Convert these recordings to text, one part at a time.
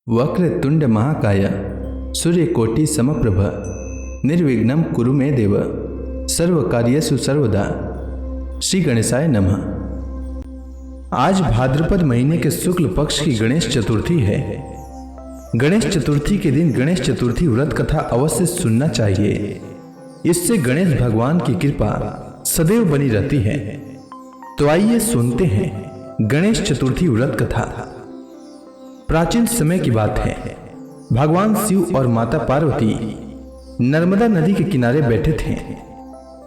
वक्रतुंड महाकाय सूर्यकोटि समप्रभ निर्विघ्नं कुरु मे देव सर्वकार्येषु सर्वदा। श्री गणेशाय नमः। आज भाद्रपद महीने के शुक्ल पक्ष की गणेश चतुर्थी है। गणेश चतुर्थी के दिन गणेश चतुर्थी व्रत कथा अवश्य सुनना चाहिए। इससे गणेश भगवान की कृपा सदैव बनी रहती है। तो आइए सुनते हैं गणेश चतुर्थी व्रत कथा। प्राचीन समय की बात है। भगवान शिव और माता पार्वती नर्मदा नदी के किनारे बैठे थे।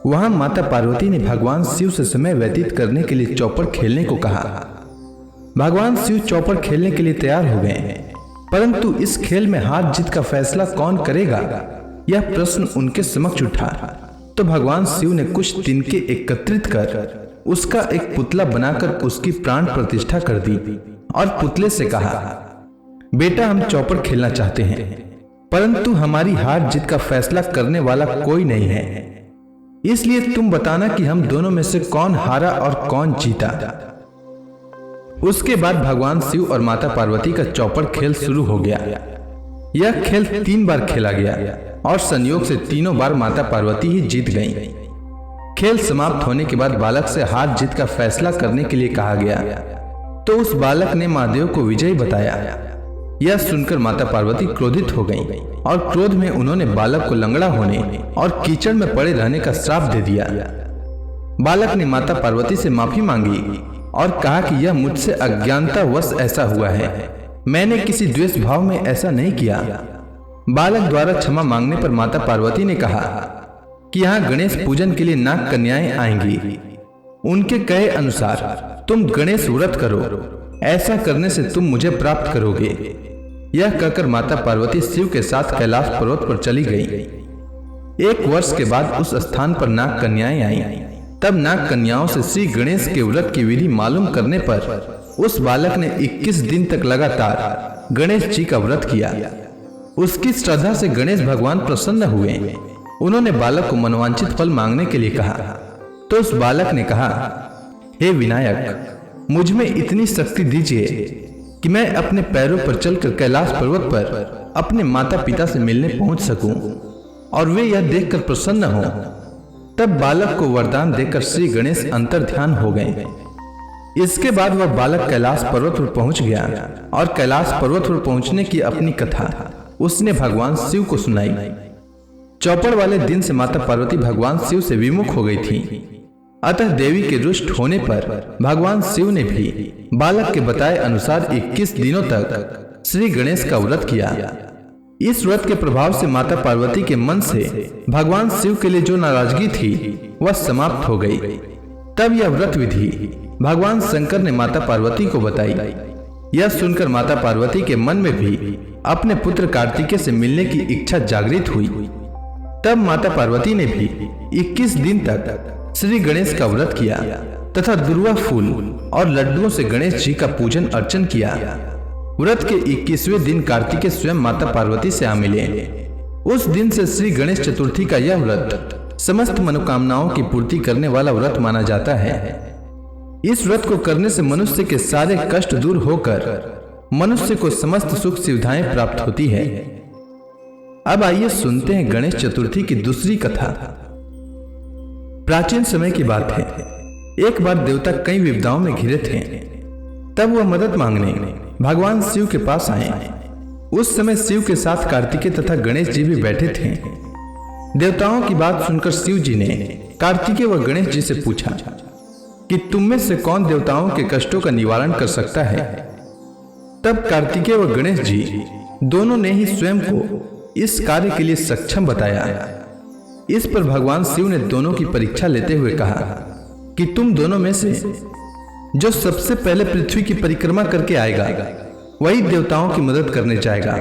वहां माता पार्वती ने भगवान शिव से समय व्यतीत करने के लिए चौपड़ खेलने को कहा। भगवान शिव चौपड़ खेलने के लिए तैयार हो गए, परंतु इस खेल में हार जीत का फैसला कौन करेगा, यह प्रश्न उनके समक्ष उठा। तो भगवान शिव ने कुछ तिनके एकत्रित कर उसका एक पुतला बनाकर उसकी प्राण प्रतिष्ठा कर दी और पुतले से कहा, बेटा हम चौपड़ खेलना चाहते हैं, परंतु हमारी हार जीत का फैसला करने वाला कोई नहीं है, इसलिए तुम बताना कि हम दोनों में से कौन हारा और कौन जीता। उसके बाद भगवान शिव और माता पार्वती का चौपड़ खेल शुरू हो गया। यह खेल 3 बार खेला गया और संयोग से तीनों बार माता पार्वती ही जीत गईं। खेल समाप्त होने के बाद बालक से हार जीत का फैसला करने के लिए कहा गया, तो उस बालक ने महादेव को विजयी बताया। यह सुनकर माता पार्वती क्रोधित हो गईं और क्रोध में उन्होंने बालक को लंगड़ा होने और कीचड़ में पड़े रहने का श्राप दे दिया। बालक ने माता पार्वती से माफी मांगी और कहा कि यह मुझसे अज्ञानतावश ऐसा हुआ है, मैंने किसी द्वेष भाव में ऐसा नहीं किया। बालक द्वारा क्षमा मांगने पर माता पार्वती ने कहा कि यहाँ गणेश पूजन के लिए नाग कन्याएं आएंगी, उनके कहे अनुसार तुम गणेश व्रत करो, ऐसा करने से तुम मुझे प्राप्त करोगे। यह कहकर माता पार्वती शिव के साथ कैलाश पर्वत पर चली गई। 1 वर्ष के बाद उस स्थान पर नाग कन्याएं आईं। तब नाग कन्याओं से श्री गणेश के व्रत की विधि मालूम करने पर उस बालक ने 21 दिन तक लगातार गणेश जी का व्रत किया। उसकी श्रद्धा से गणेश भगवान प्रसन्न हुए। उन्होंने बालक को मनोवांछित फल मांगने के लिए कहा, तो उस बालक ने कहा, हे विनायक, मुझ में इतनी शक्ति दीजिए कि मैं अपने पैरों पर चलकर कैलाश पर्वत पर अपने माता पिता से मिलने पहुंच सकूं और वे यह देखकर प्रसन्न हों। तब बालक को वरदान देकर श्री गणेश अंतर ध्यान हो गए। इसके बाद वह बालक कैलाश पर्वत पर पहुंच गया और कैलाश पर्वत पर पहुंचने की अपनी कथा उसने भगवान शिव को सुनाई। चौपड़ वाले दिन से माता पार्वती भगवान शिव से विमुख हो गई थी। अतः देवी के रुष्ट होने पर भगवान शिव ने भी बालक के बताए अनुसार 21 दिनों तक श्री गणेश का व्रत किया। इस व्रत के प्रभाव से माता पार्वती के मन से भगवान शिव के लिए जो नाराजगी थी वह समाप्त हो गई। तब यह व्रत विधि भगवान शंकर ने माता पार्वती को बताई। यह सुनकर माता पार्वती के मन में भी अपने पुत्र कार्तिकेय से मिलने की इच्छा जागृत हुई। तब माता पार्वती ने भी 21 दिन तक श्री गणेश का व्रत किया तथा दुर्वा फूल और लड्डुओं से गणेश जी का पूजन अर्चन किया। व्रत के 21वें दिन कार्तिकेय स्वयं माता पार्वती से आ मिले। उस दिन से श्री गणेश चतुर्थी का यह व्रत समस्त मनोकामनाओं की पूर्ति करने वाला व्रत माना जाता है। इस व्रत को करने से मनुष्य के सारे कष्ट दूर होकर मनुष्य को समस्त सुख सुविधाएं प्राप्त होती है। अब आइए सुनते हैं गणेश चतुर्थी की दूसरी कथा। प्राचीन समय की बात है। एक बार देवता कई विपदाओं में घिरे थे। तब वह मदद मांगने भगवान शिव के पास आए। उस समय शिव के साथ कार्तिकेय तथा गणेश जी भी बैठे थे। देवताओं की बात सुनकर शिव जी ने कार्तिकेय व गणेश जी से पूछा कि तुम में से कौन देवताओं के कष्टों का निवारण कर सकता है। तब कार्तिकेय व गणेश जी दोनों ने ही स्वयं को इस कार्य के लिए सक्षम बताया। इस पर भगवान शिव ने दोनों की परीक्षा लेते हुए कहा कि तुम दोनों में से जो सबसे पहले पृथ्वी की परिक्रमा करके आएगा वही देवताओं की मदद करने जाएगा।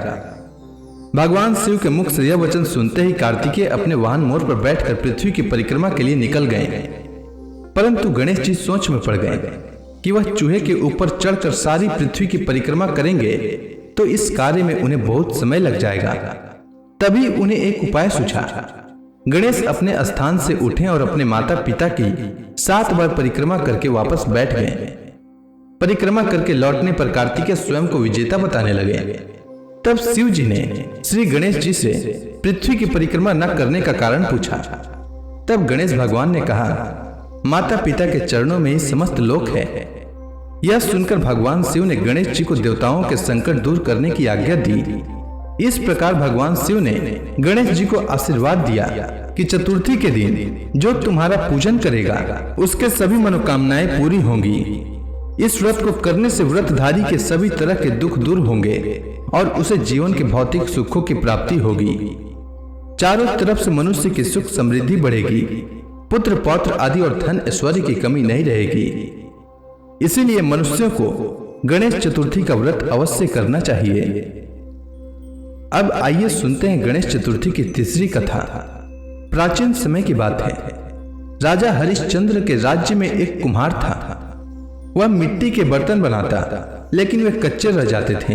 भगवान शिव के मुख से यह वचन सुनते ही कार्तिकेय अपने वाहन मोर पर बैठकर पृथ्वी की परिक्रमा के लिए निकल गए, परंतु गणेश जी सोच में पड़ गए कि वह चूहे के ऊपर चढ़कर सारी पृथ्वी की परिक्रमा करेंगे तो इस कार्य में उन्हें बहुत समय लग जाएगा। तभी उन्हें एक उपाय सूझा। गणेश अपने स्थान से उठे और अपने माता पिता की 7 बार परिक्रमा करके वापस बैठ गए। परिक्रमा करके लौटने पर कार्तिकेय स्वयं को विजेता बताने लगे। तब शिव जी ने श्री गणेश जी से पृथ्वी की परिक्रमा न करने का कारण पूछा। तब गणेश भगवान ने कहा, माता पिता के चरणों में ही समस्त लोक है। यह सुनकर भगवान शिव ने गणेश जी को देवताओं के संकट दूर करने की आज्ञा दी। इस प्रकार भगवान शिव ने गणेश जी को आशीर्वाद दिया कि चतुर्थी के दिन जो तुम्हारा पूजन करेगा उसके सभी मनोकामनाएं पूरी होंगी। इस व्रत को करने से व्रतधारी के सभी तरह के दुख दूर होंगे और उसे जीवन के भौतिक सुखों की प्राप्ति होगी। चारों तरफ से मनुष्य की सुख समृद्धि बढ़ेगी, पुत्र पौत्र आदि और धन ऐश्वर्य की कमी नहीं रहेगी। इसीलिए मनुष्यों को गणेश चतुर्थी का व्रत अवश्य करना चाहिए। अब आइए सुनते हैं गणेश चतुर्थी की तीसरी कथा। प्राचीन समय की बात है। राजा हरिश्चंद्र के राज्य में एक कुम्हार था। वह मिट्टी के बर्तन बनाता, लेकिन वे कच्चे रह जाते थे।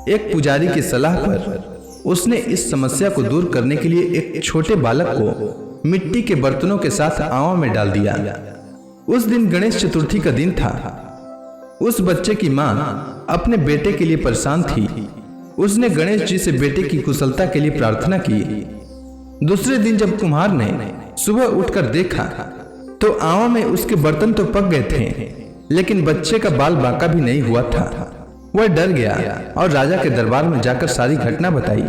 एक पुजारी की सलाह पर उसने इस समस्या को दूर करने के लिए एक छोटे बालक को मिट्टी के बर्तनों के साथ आंवा में डाल दिया। उस दिन गणेश चतुर्थी का दिन था। उस बच्चे की मां अपने बेटे के लिए परेशान थी। उसने गणेश जी से बेटे की कुशलता के लिए प्रार्थना की। दूसरे दिन जब कुम्हार ने सुबह उठकर देखा तो आंवा में उसके बर्तन तो पक गए थे, लेकिन बच्चे का बाल बांका भी नहीं हुआ था। वह डर गया और राजा के दरबार में जाकर सारी घटना बताई।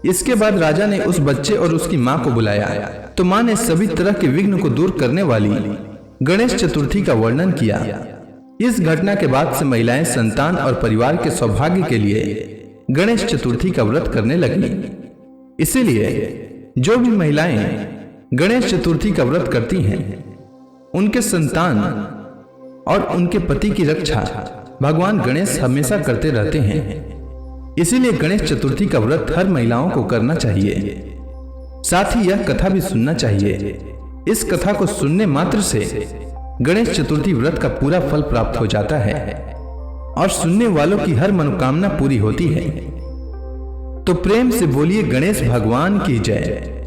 इसके बाद राजा ने उस बच्चे और उसकी मां को बुलाया तो मां ने सभी तरह के विघ्न को दूर करने वाली गणेश चतुर्थी का वर्णन किया। इस घटना के बाद से महिलाएं संतान और परिवार के सौभाग्य के लिए गणेश चतुर्थी का व्रत करने लगी। इसीलिए जो भी महिलाएं गणेश चतुर्थी का व्रत करती हैं, उनके संतान और उनके पति की रक्षा भगवान गणेश हमेशा करते रहते हैं। इसीलिए गणेश चतुर्थी का व्रत हर महिलाओं को करना चाहिए। साथ ही यह कथा भी सुनना चाहिए। इस कथा को सुनने मात्र से गणेश चतुर्थी व्रत का पूरा फल प्राप्त हो जाता है और सुनने वालों की हर मनोकामना पूरी होती है। तो प्रेम से बोलिए गणेश भगवान की जय।